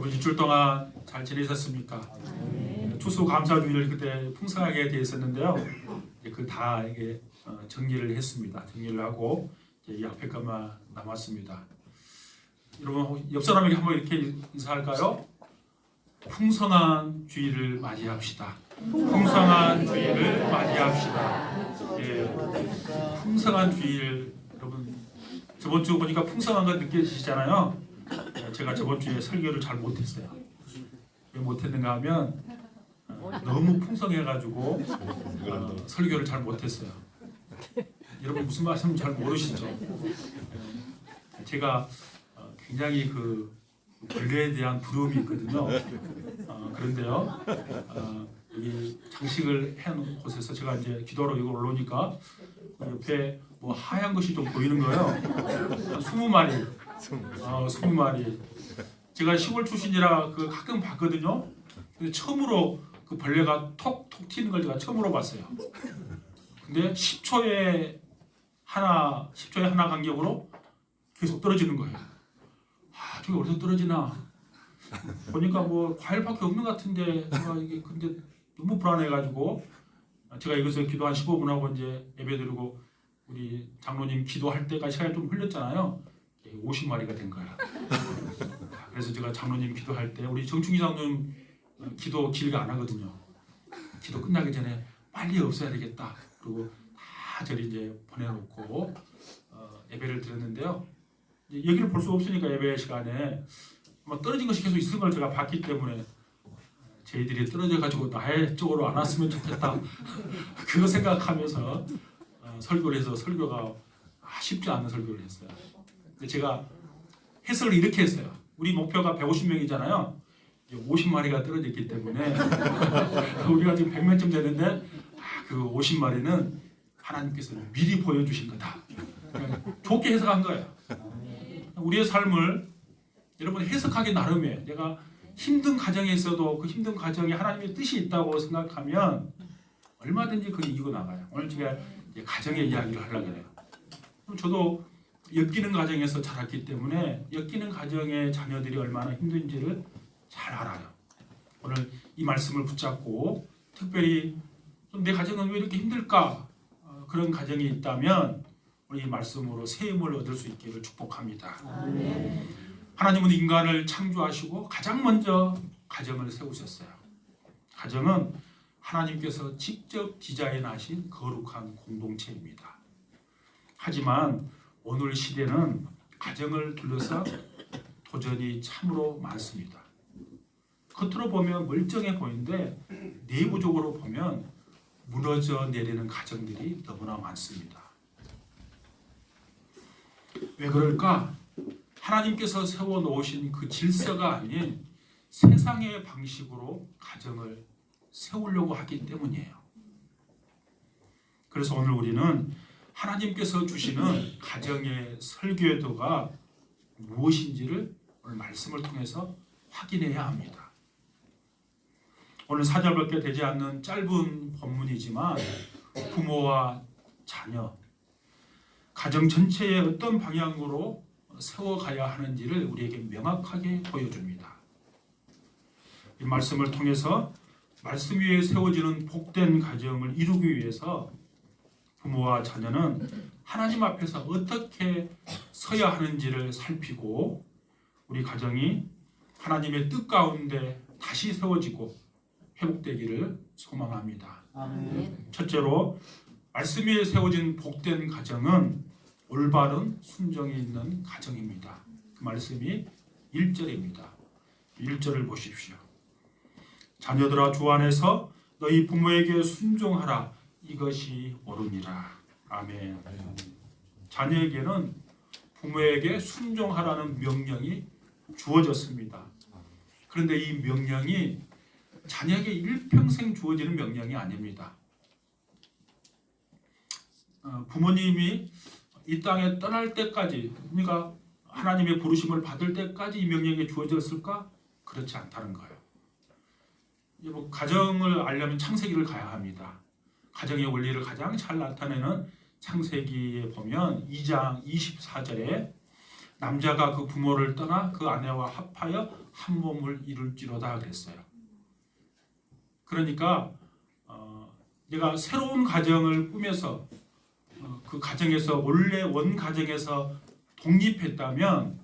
여러분 일주일 동안 잘 지내셨습니까? 추수감사주의를 그때 풍성하게 되어 있었는데요. 그 다 이게 정리를 했습니다. 정리를 하고 이제 이 앞에 것만 남았습니다. 여러분 옆 사람에게 한번 이렇게 인사할까요? 풍성한 주의를 맞이합시다. 풍성한 주의를 맞이합시다. 예, 풍성한 주의를 여러분 저번 주 보니까 풍성한 거 느껴지시잖아요. 제가 저번 주에 설교를 잘 못했어요. 왜 못했는가 하면 너무 풍성해가지고 설교를 잘 못했어요. 여러분 무슨 말씀인지 잘 모르시죠? 제가 굉장히 그 벌레에 대한 두려움이 있거든요. 그런데요, 여기 장식을 해놓은 곳에서 제가 이제 기도로 이걸 올라오니까 옆에 뭐 하얀 것이 좀 보이는 거예요. 20마리. 20마리. 제가 시골 출신이라 그 가끔 봤거든요. 근데 처음으로 그 벌레가 톡톡 튀는 걸 제가 처음으로 봤어요. 근데 10초에 하나 간격으로 계속 떨어지는 거예요. 저게 어디서 떨어지나? 보니까 뭐 과일밖에 없는 것 같은데 제가 이게 근데 너무 불안해가지고 제가 여기서 기도 한 15분 하고 이제 예배드리고 우리 장로님 기도할 때까지 시간이 좀 흘렸잖아요. 50마리가 된 거야. 그래서 제가 장로님 기도할 때 우리 정충기 장로님 기도 길게 안 하거든요. 기도 끝나기 전에 빨리 없어야 되겠다. 그리고 다 저리 이제 보내놓고 예배를 드렸는데요. 여기를 볼 수 없으니까 예배 시간에 떨어진 것이 계속 있을 걸 제가 봤기 때문에 저희들이 떨어져가지고 나의 쪽으로 안 왔으면 좋겠다. 그거 생각하면서 설교를 해서 설교가 쉽지 않은 설교를 했어요. 근데 제가 해석을 이렇게 했어요. 우리 목표가 150명이잖아요. 50마리가 떨어졌기 때문에 우리가 지금 100명쯤 되는데 그 50마리는 하나님께서 미리 보여주신 거다. 좋게 해석한 거예요. 우리의 삶을 여러분 해석하기 나름이에요. 내가 힘든 가정에 있어도 그 힘든 가정에 하나님의 뜻이 있다고 생각하면 얼마든지 그게 이기고 나가요. 오늘 제가 가정의 이야기를 하려고 해요. 저도 엮이는 가정에서 자랐기 때문에 엮이는 가정의 자녀들이 얼마나 힘든지를 잘 알아요. 오늘 이 말씀을 붙잡고 특별히 좀 내 가정은 왜 이렇게 힘들까? 그런 가정이 있다면 오늘 이 말씀으로 새 힘을 얻을 수 있기를 축복합니다. 하나님은 인간을 창조하시고 가장 먼저 가정을 세우셨어요. 가정은 하나님께서 직접 디자인하신 거룩한 공동체입니다. 하지만 오늘 시대는 가정을 둘러싸 도전이 참으로 많습니다. 겉으로 보면 멀쩡해 보이는데 내부적으로 보면 무너져 내리는 가정들이 너무나 많습니다. 왜 그럴까? 하나님께서 세워놓으신 그 질서가 아닌 세상의 방식으로 가정을 세우려고 하기 때문이에요. 그래서 오늘 우리는 하나님께서 주시는 가정의 설교도가 무엇인지를 오늘 말씀을 통해서 확인해야 합니다. 오늘 4절밖에 되지 않는 짧은 본문이지만 부모와 자녀, 가정 전체의 어떤 방향으로 세워가야 하는지를 우리에게 명확하게 보여줍니다. 이 말씀을 통해서 말씀 위에 세워지는 복된 가정을 이루기 위해서 부모와 자녀는 하나님 앞에서 어떻게 서야 하는지를 살피고 우리 가정이 하나님의 뜻 가운데 다시 세워지고 회복되기를 소망합니다. 첫째로 말씀 위에 세워진 복된 가정은 올바른 순종이 있는 가정입니다. 그 말씀이 1절입니다. 1절을 보십시오. 자녀들아 주 안에서 너희 부모에게 순종하라. 이것이 옳으니라. 아멘. 자녀에게는 부모에게 순종하라는 명령이 주어졌습니다. 그런데 이 명령이 자녀에게 일평생 주어지는 명령이 아닙니다. 부모님이 이 땅에 떠날 때까지, 그러니까 하나님의 부르심을 받을 때까지 이 명령이 주어졌을까? 그렇지 않다는 거예요. 가정을 알려면 창세기를 가야 합니다. 가정의 원리를 가장 잘 나타내는 창세기에 보면 2장 24절에 남자가 그 부모를 떠나 그 아내와 합하여 한 몸을 이룰지로다 그랬어요. 그러니까 내가 새로운 가정을 꾸며서 그 가정에서 원래 원 가정에서 독립했다면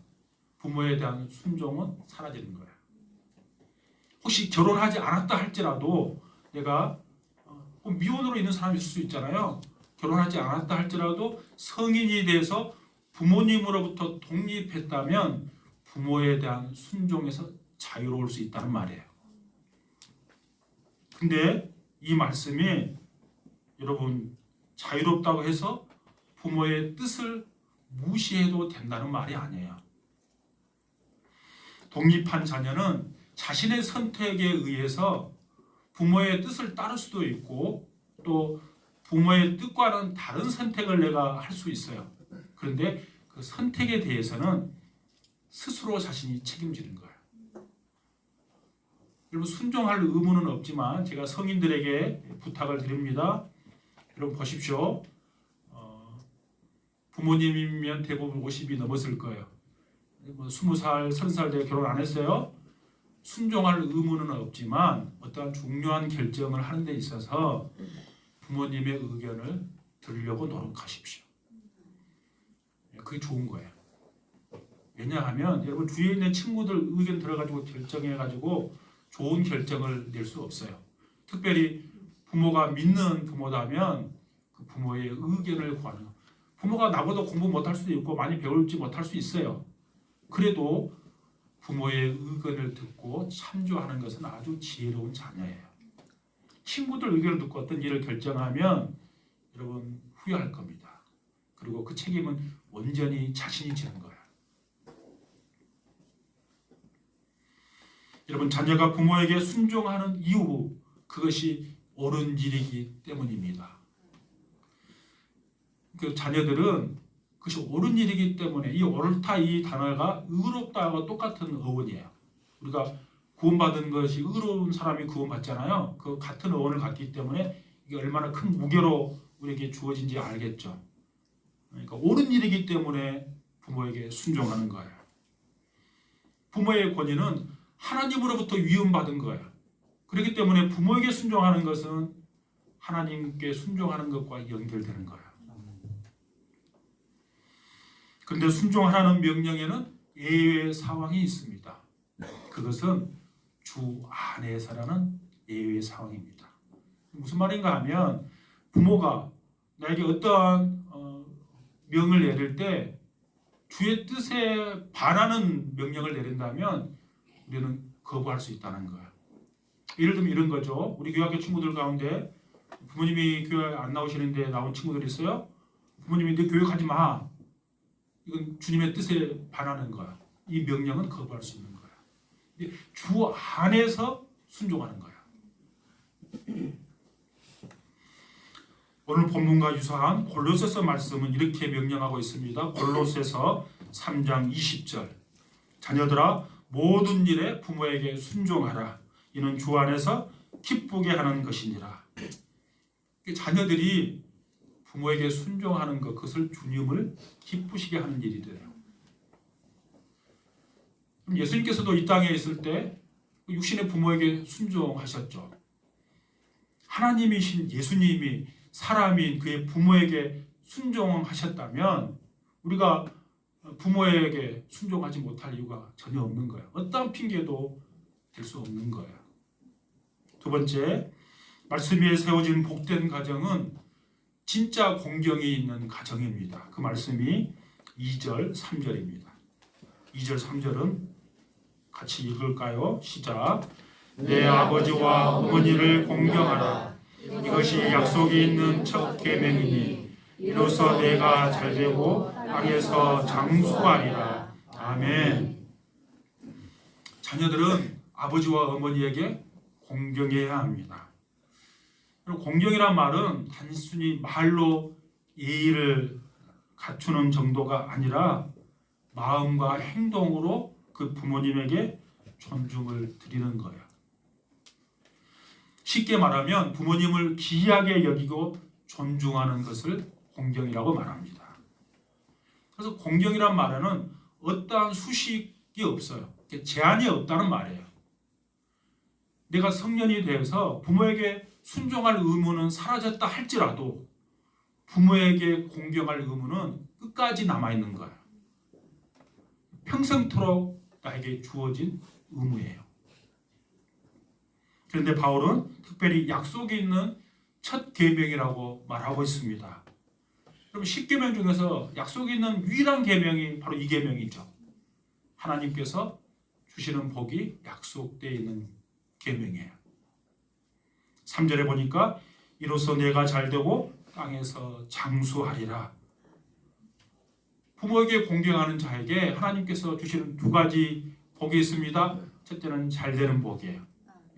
부모에 대한 순종은 사라지는 거예요. 혹시 결혼하지 않았다 할지라도 내가 미혼으로 있는 사람이 있을 수 있잖아요. 결혼하지 않았다 할지라도 성인이 돼서 부모님으로부터 독립했다면 부모에 대한 순종에서 자유로울 수 있다는 말이에요. 근데 이 말씀이 여러분 자유롭다고 해서 부모의 뜻을 무시해도 된다는 말이 아니에요. 독립한 자녀는 자신의 선택에 의해서 부모의 뜻을 따를 수도 있고 또 부모의 뜻과는 다른 선택을 내가 할 수 있어요. 그런데 그 선택에 대해서는 스스로 자신이 책임지는 거예요. 여러분 순종할 의무는 없지만 제가 성인들에게 부탁을 드립니다. 여러분 보십시오. 부모님이면 대부분 50이 넘었을 거예요. 20살, 30살 때 결혼 안 했어요. 순종할 의무는 없지만 어떠한 중요한 결정을 하는 데 있어서 부모님의 의견을 들으려고 노력하십시오. 그게 좋은 거예요. 왜냐하면 여러분 주위에 있는 친구들 의견 들어가지고 결정해가지고 좋은 결정을 낼 수 없어요. 특별히 부모가 믿는 부모라면 그 부모의 의견을 구하는 거예요. 부모가 나보다 공부 못할 수도 있고 많이 배울지 못할 수 있어요. 그래도 부모의 의견을 듣고 참조하는 것은 아주 지혜로운 자녀예요. 친구들 의견을 듣고 어떤 일을 결정하면 여러분 후회할 겁니다. 그리고 그 책임은 온전히 자신이 지는 거예요. 여러분 자녀가 부모에게 순종하는 이유 그것이 옳은 일이기 때문입니다. 그 자녀들은 그것이 옳은 일이기 때문에 이 옳다 이 단어가 의롭다와 똑같은 어원이에요. 우리가 구원받은 것이 의로운 사람이 구원받잖아요. 그 같은 어원을 갖기 때문에 이게 얼마나 큰 무게로 우리에게 주어진지 알겠죠. 그러니까 옳은 일이기 때문에 부모에게 순종하는 거예요. 부모의 권위는 하나님으로부터 위임받은 거예요. 그렇기 때문에 부모에게 순종하는 것은 하나님께 순종하는 것과 연결되는 거예요. 그런데 순종하라는 명령에는 예외 상황이 있습니다. 그것은 주 안에서라는 예외 상황입니다. 무슨 말인가 하면 부모가 나에게 어떠한 명을 내릴 때 주의 뜻에 반하는 명령을 내린다면 우리는 거부할 수 있다는 거예요. 예를 들면 이런 거죠. 우리 교회학교 친구들 가운데 부모님이 교회 안 나오시는데 나온 친구들이 있어요. 부모님이 너 교회 가지 마. 이건 주님의 뜻에 반하는 거야. 이 명령은 거부할 수 있는 거야. 주 안에서 순종하는 거야. 오늘 본문과 유사한 골로새서 말씀은 이렇게 명령하고 있습니다. 골로새서 3장 20절 자녀들아 모든 일에 부모에게 순종하라. 이는 주 안에서 기쁘게 하는 것이니라. 자녀들이 부모에게 순종하는 것, 그것을 주님을 기쁘시게 하는 일이 돼요. 예수님께서도 이 땅에 있을 때 육신의 부모에게 순종하셨죠. 하나님이신 예수님이 사람인 그의 부모에게 순종하셨다면 우리가 부모에게 순종하지 못할 이유가 전혀 없는 거예요. 어떠한 핑계도 될 수 없는 거예요. 두 번째, 말씀 위에 세워진 복된 가정은 진짜 공경이 있는 가정입니다. 그 말씀이 2절, 3절입니다. 2절, 3절은 같이 읽을까요? 시작. 내 아버지와 어머니를 공경하라. 이것이 약속이 있는 첫 계명이니 이로써 내가 잘되고 땅에서 장수하리라. 아멘. 자녀들은 아버지와 어머니에게 공경해야 합니다. 공경이란 말은 단순히 말로 예의를 갖추는 정도가 아니라 마음과 행동으로 그 부모님에게 존중을 드리는 거예요. 쉽게 말하면 부모님을 귀하게 여기고 존중하는 것을 공경이라고 말합니다. 그래서 공경이란 말에는 어떠한 수식이 없어요. 제한이 없다는 말이에요. 내가 성년이 되어서 부모에게 순종할 의무는 사라졌다 할지라도 부모에게 공경할 의무는 끝까지 남아있는 거예요. 평생토록 나에게 주어진 의무예요. 그런데 바울은 특별히 약속이 있는 첫 계명이라고 말하고 있습니다. 그럼 10계명 중에서 약속이 있는 유일한 계명이 바로 이 계명이죠. 하나님께서 주시는 복이 약속되어 있는 계명이에요. 3절에 보니까 이로써 내가 잘되고 땅에서 장수하리라. 부모에게 공경하는 자에게 하나님께서 주시는 두 가지 복이 있습니다. 첫째는 잘되는 복이에요.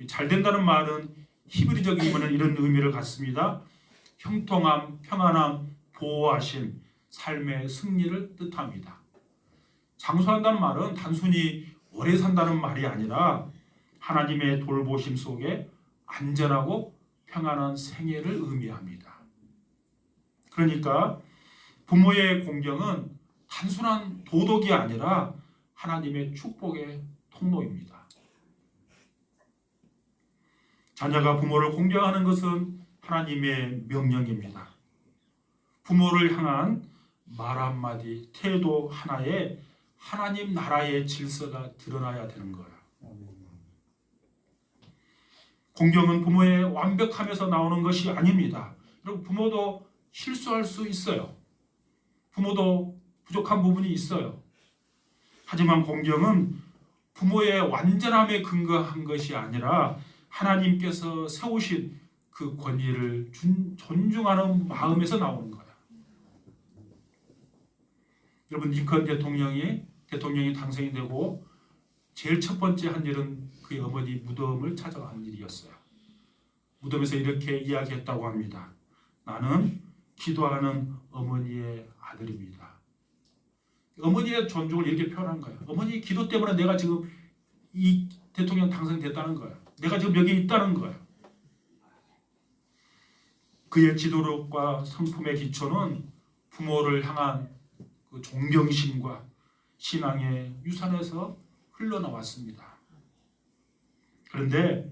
잘된다는 말은 히브리적 의미는 이런 의미를 갖습니다. 형통함, 평안함, 보호하심, 삶의 승리를 뜻합니다. 장수한다는 말은 단순히 오래 산다는 말이 아니라 하나님의 돌보심 속에 안전하고 평안한 생애를 의미합니다. 그러니까 부모의 공경은 단순한 도덕이 아니라 하나님의 축복의 통로입니다. 자녀가 부모를 공경하는 것은 하나님의 명령입니다. 부모를 향한 말 한마디, 태도 하나에 하나님 나라의 질서가 드러나야 되는 거예요. 공경은 부모의 완벽함에서 나오는 것이 아닙니다. 여러분, 부모도 실수할 수 있어요. 부모도 부족한 부분이 있어요. 하지만 공경은 부모의 완전함에 근거한 것이 아니라 하나님께서 세우신 그 권위를 존중하는 마음에서 나오는 거예요. 여러분, 링컨 대통령이 당선이 되고 제일 첫 번째 한 일은 그의 어머니 무덤을 찾아간 일이었어요. 무덤에서 이렇게 이야기했다고 합니다. 나는 기도하는 어머니의 아들입니다. 어머니의 존중을 이렇게 표현한 거예요. 어머니 기도 때문에 내가 지금 이 대통령 당선됐다는 거예요. 내가 지금 여기 있다는 거예요. 그의 지도력과 성품의 기초는 부모를 향한 그 존경심과 신앙의 유산에서 흘러나왔습니다. 그런데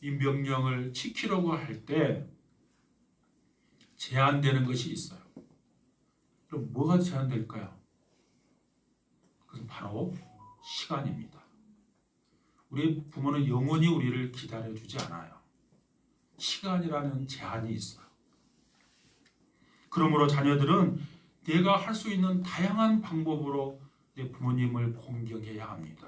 이 명령을 지키려고 할 때 제한되는 것이 있어요. 그럼 뭐가 제한될까요? 그것은 바로 시간입니다. 우리 부모는 영원히 우리를 기다려주지 않아요. 시간이라는 제한이 있어요. 그러므로 자녀들은 내가 할 수 있는 다양한 방법으로 내 부모님을 공경해야 합니다.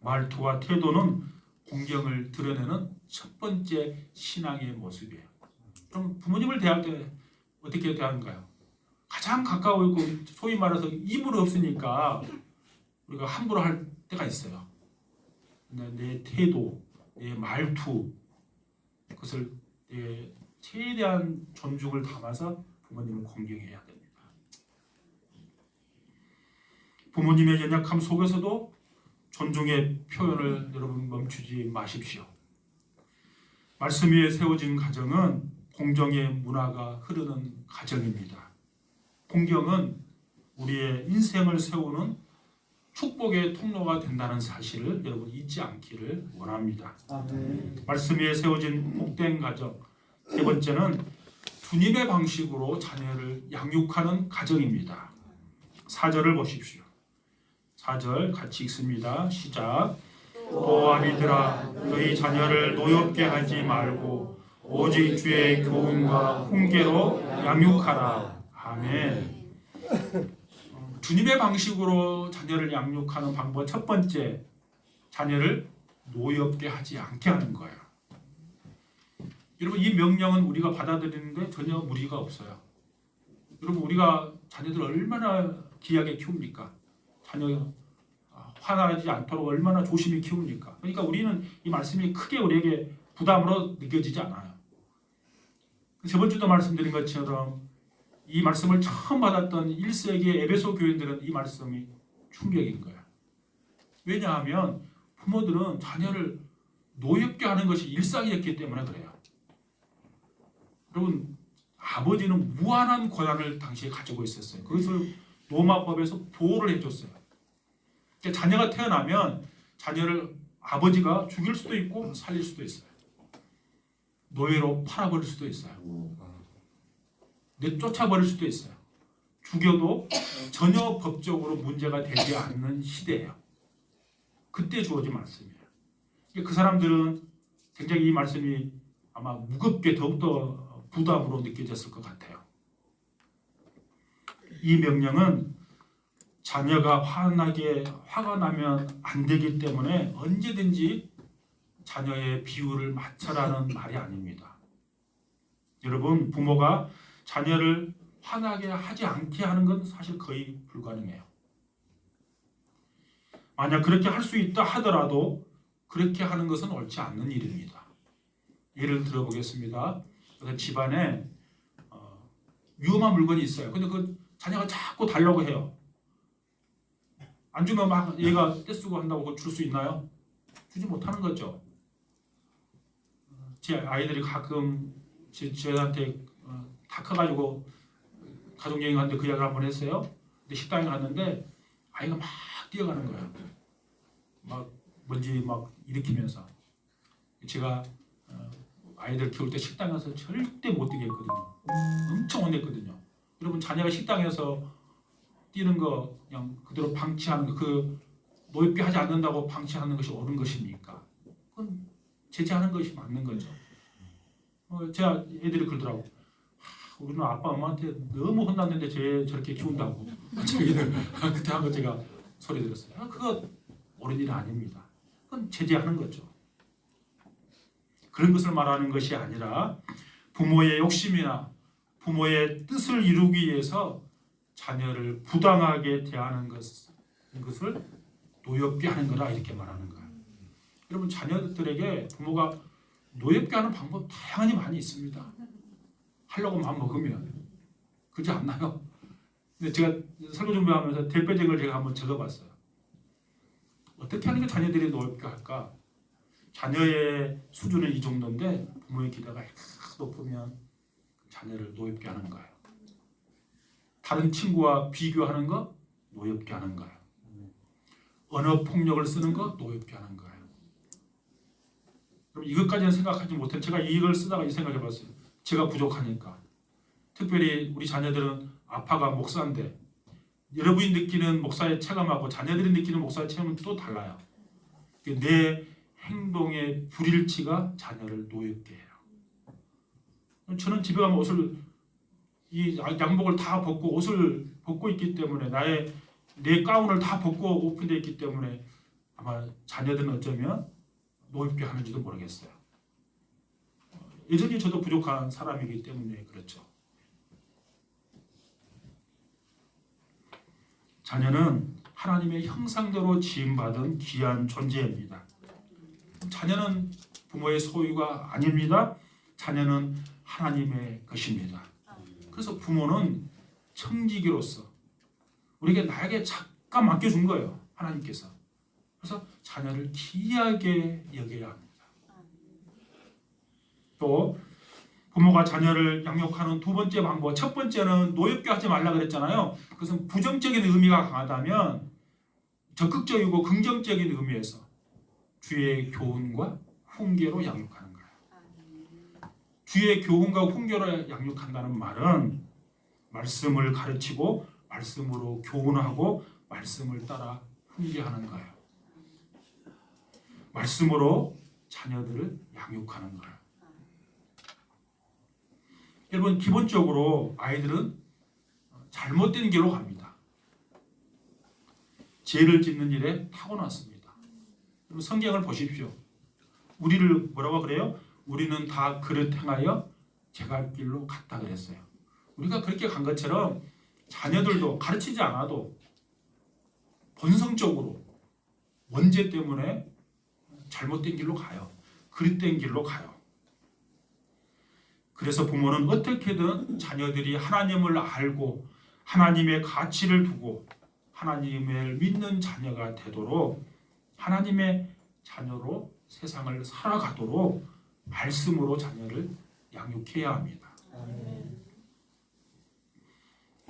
말투와 태도는 공경을 드러내는 첫 번째 신앙의 모습이에요. 그럼 부모님을 대할 때 어떻게 대하는가요? 가장 가까워 있고 소위 말해서 이불이 없으니까 우리가 함부로 할 때가 있어요. 내 태도, 내 말투, 그것을 내 최대한 존중을 담아서 부모님을 공경해야 됩니다. 부모님의 연약함 속에서도 존중의 표현을 여러분 멈추지 마십시오. 말씀 위에 세워진 가정은 공정의 문화가 흐르는 가정입니다. 공경은 우리의 인생을 세우는 축복의 통로가 된다는 사실을 여러분 잊지 않기를 원합니다. 아멘. 말씀 위에 세워진 복된 가정, 세 번째는 주님의 방식으로 자녀를 양육하는 가정입니다. 4절을 보십시오. 4절 같이 읽습니다. 시작. 또 아비들아 너희 자녀를 노엽게 하지 말고 오직 주의 교훈과 훈계로 양육하라. 아멘. 주님의 방식으로 자녀를 양육하는 방법 첫 번째, 자녀를 노엽게 하지 않게 하는 거예요. 여러분, 이 명령은 우리가 받아들이는데 전혀 무리가 없어요. 여러분, 우리가 자녀들 얼마나 귀하게 키웁니까? 자녀 화나지 않도록 얼마나 조심히 키웁니까? 그러니까 우리는 이 말씀이 크게 우리에게 부담으로 느껴지지 않아요. 저번 주도 말씀드린 것처럼 이 말씀을 처음 받았던 1세기 에베소 교인들은 이 말씀이 충격인 거예요. 왜냐하면 부모들은 자녀를 노엽게 하는 것이 일상이었기 때문에 그래요. 여러분, 아버지는 무한한 권한을 당시에 가지고 있었어요. 그것을 로마법에서 보호를 해줬어요. 그러니까 자녀가 태어나면 자녀를 아버지가 죽일 수도 있고 살릴 수도 있어요. 노예로 팔아버릴 수도 있어요. 쫓아버릴 수도 있어요. 죽여도 전혀 법적으로 문제가 되지 않는 시대예요. 그때 주어진 말씀이에요. 그 사람들은 굉장히 이 말씀이 아마 무겁게 더욱더 부담으로 느껴졌을 것 같아요. 이 명령은 자녀가 화가 나면 안 되기 때문에 언제든지 자녀의 비율을 맞춰라는 말이 아닙니다. 여러분, 부모가 자녀를 화나게 하지 않게 하는 건 사실 거의 불가능해요. 만약 그렇게 할 수 있다 하더라도 그렇게 하는 것은 옳지 않는 일입니다. 예를 들어보겠습니다. 집안에 위험한 물건이 있어요. 근데 그 자녀가 자꾸 달라고 해요. 안 주면 막 얘가 떼쓰고 한다고 줄 수 있나요? 주지 못하는 거죠. 제 아이들이 가끔 저한테 다 커가지고 가족여행 갔는데 그 이야기를 한번 했어요. 근데 식당에 갔는데 아이가 막 뛰어가는 거예요. 막 뭔지 막 일으키면서. 제가 아이들 키울 때 식당에서 절대 못 뛰게 했거든요. 엄청 혼냈거든요. 여러분, 자녀가 식당에서 뛰는 거 그냥 그대로 방치하는 거, 그 노엽게 하지 않는다고 방치하는 것이 옳은 것입니까? 그건 제재하는 것이 맞는 거죠. 제가 애들이 그러더라고. 우리는 아빠 엄마한테 너무 혼났는데 저렇게 키운다고. 저기는 그때 한 거 제가 소리 들었어요. 그거 옳은 일은 아닙니다. 그건 제재하는 거죠. 그런 것을 말하는 것이 아니라 부모의 욕심이나 부모의 뜻을 이루기 위해서 자녀를 부당하게 대하는 것을 노엽게 하는 거다, 이렇게 말하는 거예요. 여러분, 자녀들에게 부모가 노엽게 하는 방법 다양하니 많이 있습니다. 하려고 마음 먹으면. 그렇지 않나요? 근데 제가 설교 준비하면서 대표적인 걸 제가 한번 적어봤어요. 어떻게 하는 게 자녀들이 노엽게 할까? 자녀의 수준은 이 정도인데 부모의 기대가 높으면 자녀를 노엽게 하는 거예요. 다른 친구와 비교하는 거 노엽게 하는 거예요. 언어 폭력을 쓰는 거 노엽게 하는 거예요. 그럼 이것까지는 생각하지 못한, 제가 이걸 쓰다가 이 생각해 봤어요. 제가 부족하니까. 특별히 우리 자녀들은 아빠가 목사인데 여러분이 느끼는 목사의 체감하고 자녀들이 느끼는 목사의 체감은 또 달라요. 내 행동의 불일치가 자녀를 노엽게 해요. 저는 집에 가면 이 양복을 다 벗고 옷을 벗고 있기 때문에, 내 가운을 다 벗고 오픈되어 있기 때문에 아마 자녀들은 어쩌면 노엽게 하는지도 모르겠어요. 여전히 저도 부족한 사람이기 때문에 그렇죠. 자녀는 하나님의 형상대로 지음받은 귀한 존재입니다. 자녀는 부모의 소유가 아닙니다. 자녀는 하나님의 것입니다. 그래서 부모는 청지기로서 나에게 잠깐 맡겨준 거예요. 하나님께서. 그래서 자녀를 귀하게 여겨야 합니다. 또 부모가 자녀를 양육하는 두 번째 방법, 첫 번째는 노엽게 하지 말라 그랬잖아요. 그것은 부정적인 의미가 강하다면 적극적이고 긍정적인 의미에서 주의 교훈과 훈계로 양육하는 거예요. 주의 교훈과 훈계로 양육한다는 말은 말씀을 가르치고 말씀으로 교훈하고 말씀을 따라 훈계하는 거예요. 말씀으로 자녀들을 양육하는 거예요. 여러분, 기본적으로 아이들은 잘못된 길로 갑니다. 죄를 짓는 일에 타고났습니다. 여러분, 성경을 보십시오. 우리를 뭐라고 그래요? 우리는 다 그릇 행하여 제갈 길로 갔다 그랬어요. 우리가 그렇게 간 것처럼 자녀들도 가르치지 않아도 본성적으로 원죄 때문에 잘못된 길로 가요. 그릇된 길로 가요. 그래서 부모는 어떻게든 자녀들이 하나님을 알고 하나님의 가치를 두고 하나님을 믿는 자녀가 되도록, 하나님의 자녀로 세상을 살아가도록 말씀으로 자녀를 양육해야 합니다.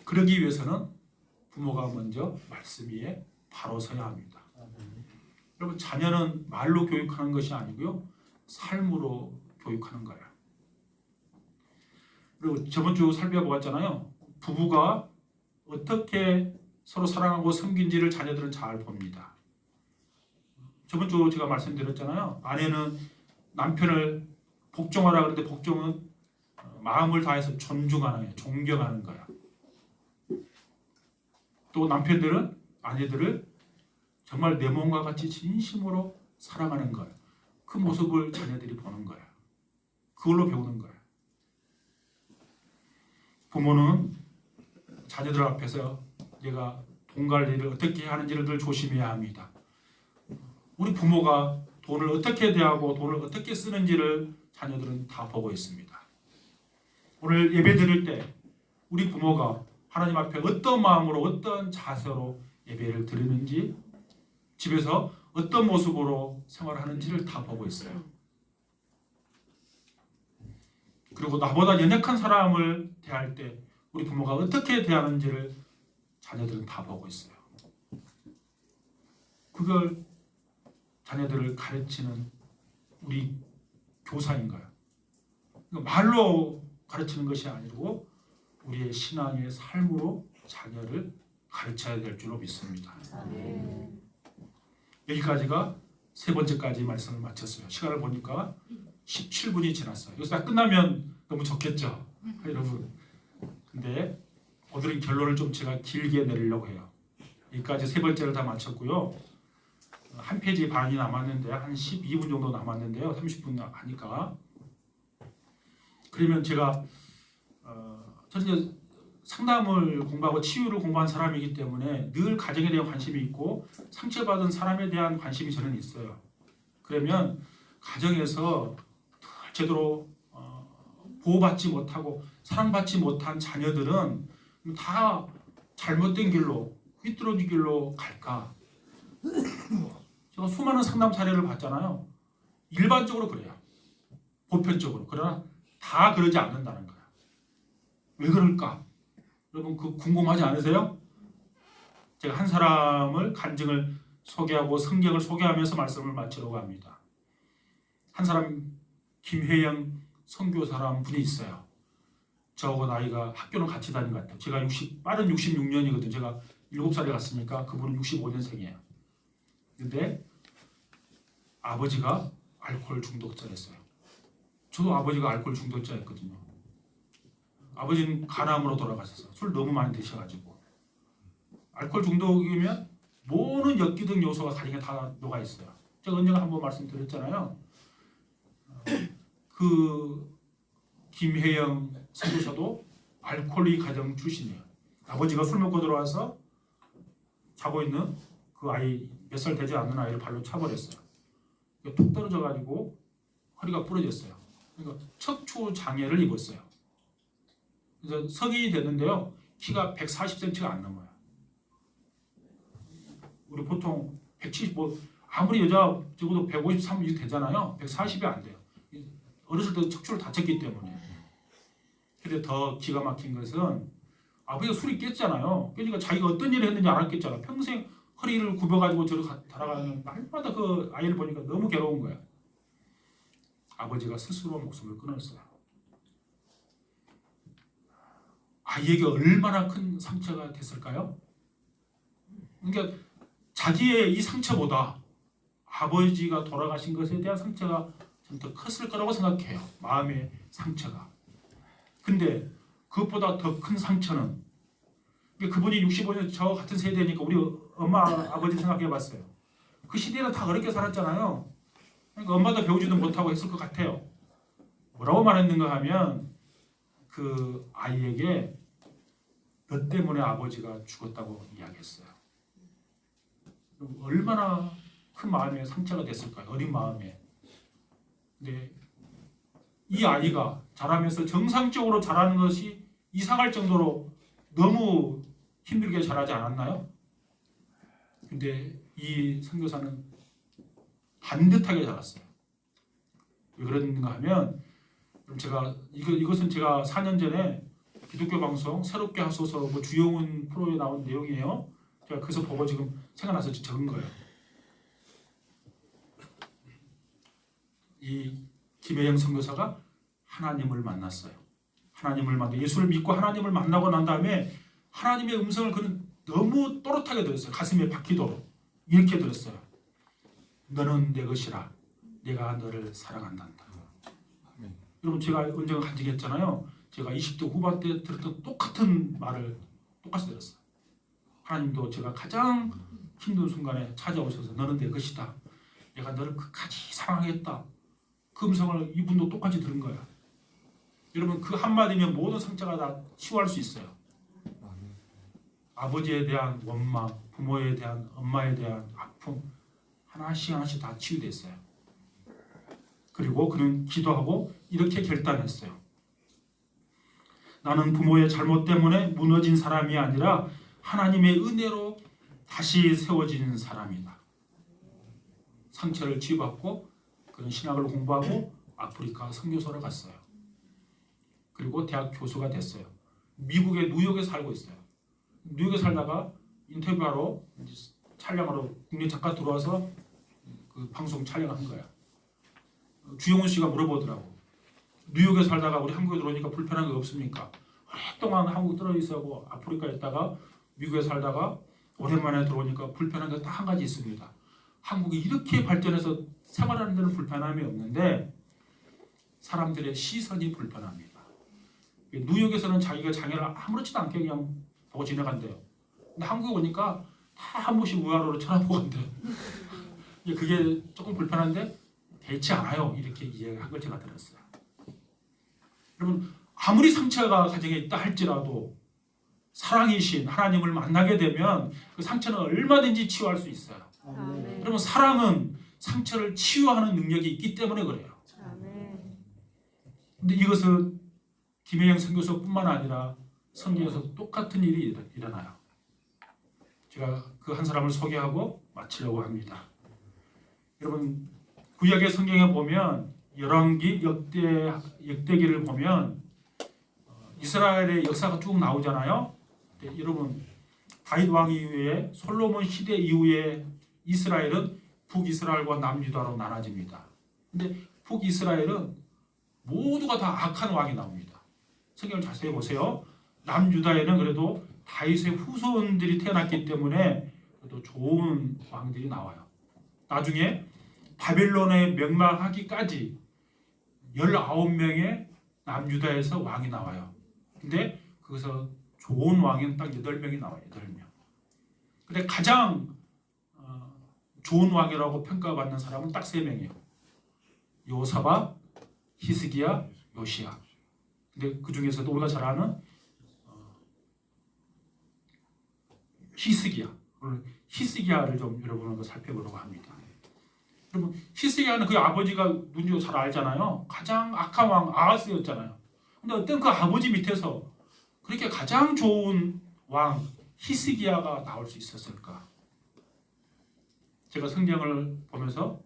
그러기 위해서는 부모가 먼저 말씀 위에 바로 서야 합니다. 여러분, 자녀는 말로 교육하는 것이 아니고요, 삶으로 교육하는 거예요. 그리고 저번 주 살펴보았잖아요. 부부가 어떻게 서로 사랑하고 섬긴지를 자녀들은 잘 봅니다. 저번 주 제가 말씀드렸잖아요. 아내는 남편을 복종하라 그러는데 복종은 마음을 다해서 존중하는 거예요. 존경하는 거예요. 또 남편들은 아내들을 정말 내 몸과 같이 진심으로 사랑하는 거예요. 그 모습을 자녀들이 보는 거예요. 그걸로 배우는 거예요. 부모는 자녀들 앞에서 내가 돈 관리를 어떻게 하는지를 늘 조심해야 합니다. 우리 부모가 돈을 어떻게 대하고 돈을 어떻게 쓰는지를 자녀들은 다 보고 있습니다. 오늘 예배 드릴 때 우리 부모가 하나님 앞에 어떤 마음으로 어떤 자세로 예배를 드리는지, 집에서 어떤 모습으로 생활하는지를 다 보고 있어요. 그리고 나보다 연약한 사람을 대할 때 우리 부모가 어떻게 대하는지를 자녀들은 다 보고 있어요. 그걸 자녀들을 가르치는 우리 교사인가요? 말로 가르치는 것이 아니고 우리의 신앙의 삶으로 자녀를 가르쳐야 될 줄로 믿습니다. 여기까지가 세 번째까지 말씀을 마쳤어요. 시간을 보니까 17분이 지났어요. 여기서 다 끝나면 너무 좋겠죠, 여러분. 근데 오늘은 결론을 좀 제가 길게 내리려고 해요. 여기까지 세 번째를 다 마쳤고요. 한 페이지 반이 남았는데 한 12분 정도 남았는데요. 30분 하니까. 그러면 제가 저는 상담을 공부하고 치유를 공부한 사람이기 때문에 늘 가정에 대한 관심이 있고 상처받은 사람에 대한 관심이 저는 있어요. 그러면 가정에서 제대로 보호받지 못하고 사랑받지 못한 자녀들은 다 잘못된 길로, 휘뚤어진 길로 갈까? 제가 수많은 상담 사례를 봤잖아요. 일반적으로 그래요. 보편적으로. 그러나 다 그러지 않는다는 거야. 왜 그럴까? 여러분, 그 궁금하지 않으세요? 제가 한 사람을 간증을 소개하고 성경을 소개하면서 말씀을 마치려고 합니다. 한 사람, 김혜영 선교사라는 분이 있어요. 저하고 나이가 학교는 같이 다닌 것 같아요. 제가 빠른 66년이거든요. 제가 7살에 갔으니까 그분은 65년생이에요. 근데 아버지가 알코올 중독자였어요. 저도 아버지가 알코올 중독자였거든요. 아버지는 간암으로 돌아가셨어요. 술 너무 많이 드셔가지고. 알코올 중독이면 모든 엽기등 요소가 가정에 다 녹아 있어요. 제가 언젠가 한번 말씀드렸잖아요. 그 김혜영 선교사도 알코올릭 가정 출신이에요. 아버지가 술 먹고 들어와서 자고 있는 그 아이, 몇 살 되지 않는 아이를 발로 차버렸어요. 툭 떨어져가지고 허리가 부러졌어요. 그러니까 척추 장애를 입었어요. 그래서 성인이 됐는데요, 키가 140cm가 안 넘어요. 우리 보통 170, 아무리 여자 적어도 153 이렇게 되잖아요. 140이 안 돼요. 어렸을 때 척추를 다쳤기 때문에. 근데 더 기가 막힌 것은 아버지가 술이 깼잖아요. 그러니까 자기가 어떤 일을 했는지 알았겠잖아. 평생 허리를 굽어가지고 저를 달아가는 날마다 그 아이를 보니까 너무 괴로운 거야. 아버지가 스스로 목숨을 끊었어요. 아이에게 얼마나 큰 상처가 됐을까요? 그러니까 자기의 이 상처보다 아버지가 돌아가신 것에 대한 상처가 좀 더 컸을 거라고 생각해요. 마음의 상처가. 근데 그것보다 더 큰 상처는, 그분이 65년 저 같은 세대니까 우리 엄마 아버지 생각해 봤어요. 그 시대는 다 어렵게 살았잖아요. 그러니까 엄마도 배우지도 못하고 했을 것 같아요. 뭐라고 말했는가 하면 그 아이에게 너 때문에 아버지가 죽었다고 이야기했어요. 얼마나 큰 마음의 상처가 됐을까요? 어린 마음에. 근데 이 아이가 자라면서 정상적으로 자라는 것이 이상할 정도로 너무 힘들게 자라지 않았나요? 근데 이 선교사는 반듯하게 자랐어요. 왜 그런가 하면, 제가 이것은 제가 4년 전에 기독교 방송 새롭게 하소서 뭐 주영훈 프로에 나온 내용이에요. 제가 그래서 보고 지금 생각나서 적은 거예요. 이 김혜영 선교사가 하나님을 만났어요. 하나님을 만나 예수를 믿고 하나님을 만나고 난 다음에 하나님의 음성을 그는 너무 또렷하게 들었어요. 가슴에 박히도록 이렇게 들었어요. 너는 내 것이라 내가 너를 사랑한단다. 여러분 제가 언젠가 간증했잖아요. 제가 20대 후반 때 들었던 똑같은 말을 똑같이 들었어요. 하나님도 제가 가장 힘든 순간에 찾아오셔서 너는 내 것이다. 내가 너를 끝까지 사랑하겠다. 그 음성을 이분도 똑같이 들은 거야. 여러분 그 한마디면 모든 상처가 다 치유할 수 있어요. 아버지에 대한 원망, 부모에 대한, 엄마에 대한 아픔 하나씩 하나씩 다 치유됐어요. 그리고 그는 기도하고 이렇게 결단했어요. 나는 부모의 잘못 때문에 무너진 사람이 아니라 하나님의 은혜로 다시 세워진 사람이다. 상처를 치유받고 그는 신학을 공부하고 아프리카 선교소를 갔어요. 그리고 대학 교수가 됐어요. 미국의 뉴욕에 살고 있어요. 뉴욕에 살다가 인터뷰하러 촬영하러 국내 작가 들어와서 그 방송 촬영한 거야. 주영훈 씨가 물어보더라고. 뉴욕에 살다가 우리 한국에 들어오니까 불편한 게 없습니까? 오랫동안 한국 떨어져 있어고 아프리카에 있다가 미국에 살다가 오랜만에 들어오니까 불편한 게 딱 한 가지 있습니다. 한국이 이렇게 발전해서 생활하는 데는 불편함이 없는데 사람들의 시선이 불편합니다. 뉴욕에서는 자기가 장애를 아무렇지도 않게 그냥 보고 지나간대요. 근데 한국에 오니까 다 한 번씩 우아로로 쳐다보고 간대요. 그게 조금 불편한데 대치 않아요. 이렇게 이해한 걸 제가 들었어요. 여러분 아무리 상처가 가정에 있다 할지라도 사랑이신 하나님을 만나게 되면 그 상처는 얼마든지 치유할 수 있어요. 아멘. 여러분 사랑은 상처를 치유하는 능력이 있기 때문에 그래요. 근데 이것은 김혜영 선교사뿐만 아니라 성경에서 똑같은 일이 일어나요. 제가 그 한 사람을 소개하고 마치려고 합니다. 여러분 구약의 성경에 보면 열왕기 역대기를 보면 이스라엘의 역사가 쭉 나오잖아요. 근데 여러분 다윗 왕 이후에 솔로몬 시대 이후에 이스라엘은 북이스라엘과 남유다로 나눠집니다. 근데 북이스라엘은 모두가 다 악한 왕이 나옵니다. 성경을 자세히 보세요. 남유다에는 그래도 다윗의 후손들이 태어났기 때문에 그래도 좋은 왕들이 나와요. 나중에 바벨론에 멸망하기까지 19명의 남유다에서 왕이 나와요. 근데 거기서 좋은 왕은 딱 8명이 나와요. 8명. 근데 가장 좋은 왕이라고 평가받는 사람은 딱 3명이에요. 요사밧, 히스기야, 요시야. 근데 그 중에서도 우리가 잘 아는 히스기야. 오늘 히스기야를 좀 여러분과 살펴보려고 합니다. 여러분 히스기야는 그 아버지가 누군지 잘 알잖아요. 가장 악한 왕 아하스였잖아요. 근데 어떤 그 아버지 밑에서 그렇게 가장 좋은 왕 히스기야가 나올 수 있었을까? 제가 성경을 보면서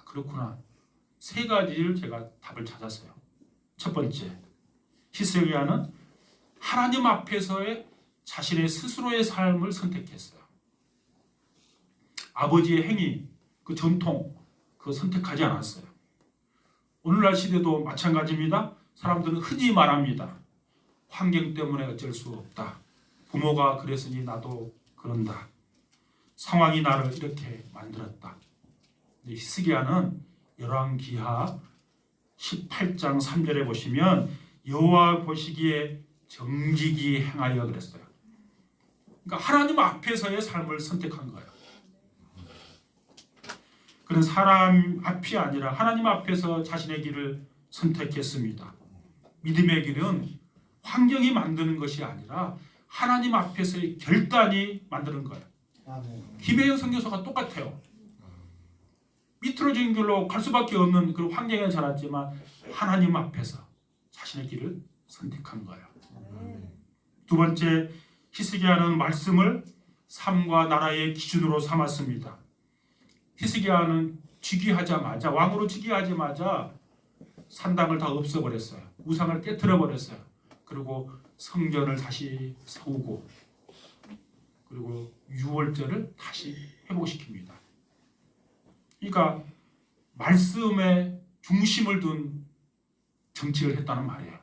그렇구나. 3가지를 제가 답을 찾았어요. 첫 번째, 히스기야는 하나님 앞에서의 자신의 스스로의 삶을 선택했어요. 아버지의 행위, 그 전통, 그거 선택하지 않았어요. 오늘날 시대도 마찬가지입니다. 사람들은 흔히 말합니다. 환경 때문에 어쩔 수 없다. 부모가 그랬으니 나도 그런다. 상황이 나를 이렇게 만들었다. 히스기야는 열왕기하 18장 3절에 보시면 여호와 보시기에 정직이 행하여 그랬어요. 그러니까 하나님 앞에서의 삶을 선택한 거예요. 그는 사람 앞이 아니라 하나님 앞에서 자신의 길을 선택했습니다. 믿음의 길은 환경이 만드는 것이 아니라 하나님 앞에서의 결단이 만드는 거예요. 김혜영 선교사가 똑같아요. 미끄러진 길로 갈 수밖에 없는 그런 환경에 자랐지만 하나님 앞에서 자신의 길을 선택한 거예요. 두 번째, 히스기야는 말씀을 삶과 나라의 기준으로 삼았습니다. 히스기야는 즉위하자마자 왕으로 즉위하자마자 산당을 다 없애버렸어요. 우상을 깨트려 버렸어요. 그리고 성전을 다시 세우고 그리고 유월절을 다시 회복시킵니다. 그러니까 말씀에 중심을 둔 정치를 했다는 말이에요.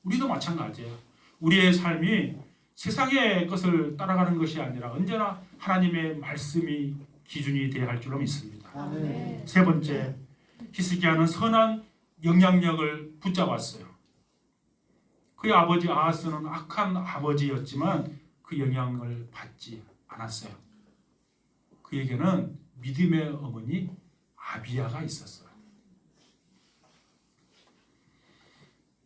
우리도 마찬가지예요. 우리의 삶이 세상의 것을 따라가는 것이 아니라 언제나 하나님의 말씀이 기준이 되어야 할 줄로 믿습니다. 아멘. 세 번째, 히스기야는 선한 영향력을 붙잡았어요. 그의 아버지 아하스는 악한 아버지였지만 그 영향을 받지 않았어요. 그에게는 믿음의 어머니 아비야가 있었어요.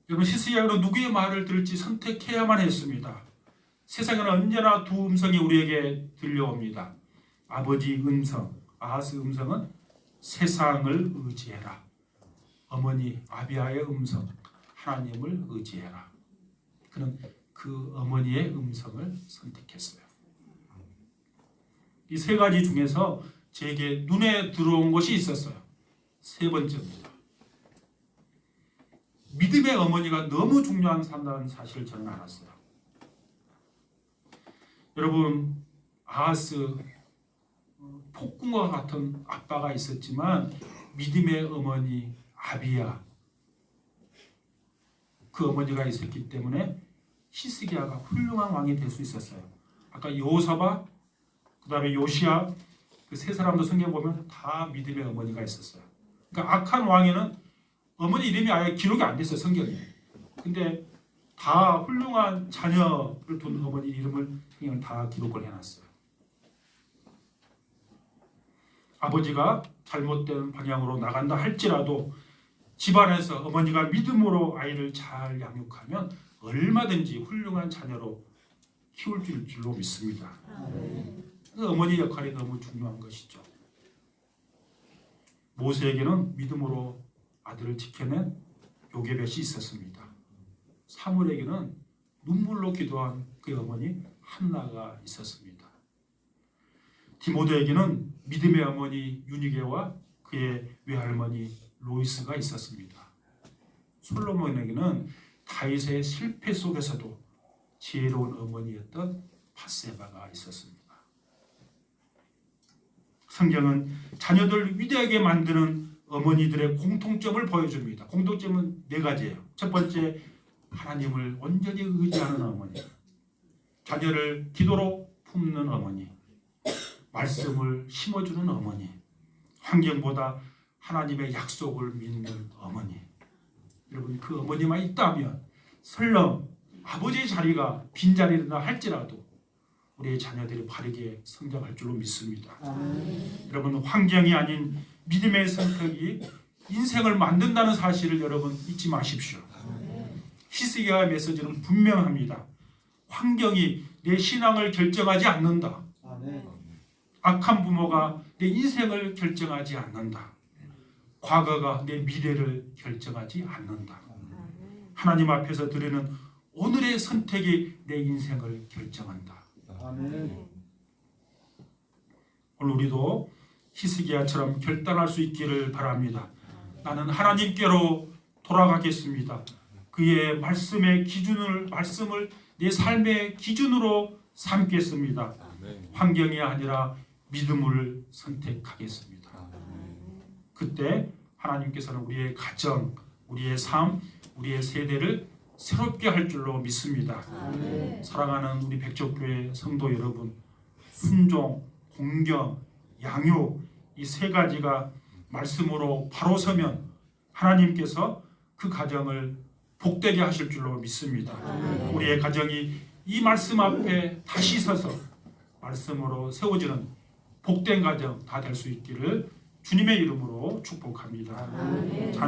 여러분, 히스기야는 누구의 말을 들을지 선택해야만 했습니다. 세상에는 언제나 두 음성이 우리에게 들려옵니다. 아버지 음성, 아하스 음성은 세상을 의지해라. 어머니 아비야의 음성, 하나님을 의지해라. 그는 그 어머니의 음성을 선택했어요. 이 세 가지 중에서 제게 눈에 들어온 것이 있었어요. 세 번째입니다. 믿음의 어머니가 너무 중요한 산다는 사실을 저는 알았어요. 여러분, 아하스 폭군과 같은 아빠가 있었지만 믿음의 어머니 아비야, 그 어머니가 있었기 때문에 히스기야가 훌륭한 왕이 될 수 있었어요. 아까 여호사밧, 그 다음에 요시야, 그 세 사람도 성경 보면 다 믿음의 어머니가 있었어요. 그러니까 악한 왕에는 어머니 이름이 아예 기록이 안 됐어요, 성경에. 근데 다 훌륭한 자녀를 둔 어머니 이름을 성경을 다 기록을 해놨어요. 아버지가 잘못된 방향으로 나간다 할지라도 집안에서 어머니가 믿음으로 아이를 잘 양육하면 얼마든지 훌륭한 자녀로 키울 줄로 믿습니다. 그래서 어머니 역할이 너무 중요한 것이죠. 모세에게는 믿음으로 아들을 지켜낸 요게벳이 있었습니다. 사무엘에게는 눈물로 기도한 그의 어머니 한나가 있었습니다. 디모데에게는 믿음의 어머니 유니게와 그의 외할머니 로이스가 있었습니다. 솔로몬에게는 다윗의 실패 속에서도 지혜로운 어머니였던 밧세바가 있었습니다. 성경은 자녀들 위대하게 만드는 어머니들의 공통점을 보여줍니다. 공통점은 네 가지예요. 첫 번째, 하나님을 온전히 의지하는 어머니, 자녀를 기도로 품는 어머니, 말씀을 심어주는 어머니, 환경보다 하나님의 약속을 믿는 어머니. 여러분, 그 어머니만 있다면 설령 아버지의 자리가 빈자리라 할지라도 우리의 자녀들이 바르게 성장할 줄로 믿습니다. 여러분, 환경이 아닌 믿음의 선택이 인생을 만든다는 사실을 여러분 잊지 마십시오. 히스기야의 메시지는 분명합니다. 환경이 내 신앙을 결정하지 않는다. 악한 부모가 내 인생을 결정하지 않는다. 과거가 내 미래를 결정하지 않는다. 하나님 앞에서 드리는 오늘의 선택이 내 인생을 결정한다. 오늘 우리도 히스기야처럼 결단할 수 있기를 바랍니다. 나는 하나님께로 돌아가겠습니다. 그의 말씀을 내 삶의 기준으로 삼겠습니다. 환경이 아니라 믿음을 선택하겠습니다. 그때 하나님께서는 우리의 가정, 우리의 삶, 우리의 세대를 새롭게 할 줄로 믿습니다. 사랑하는 우리 백조교회 성도 여러분, 순종, 공경, 양육, 이 세 가지가 말씀으로 바로 서면 하나님께서 그 가정을 복되게 하실 줄로 믿습니다. 우리의 가정이 이 말씀 앞에 다시 서서 말씀으로 세워지는 복된 가정 다 될 수 있기를 주님의 이름으로 축복합니다.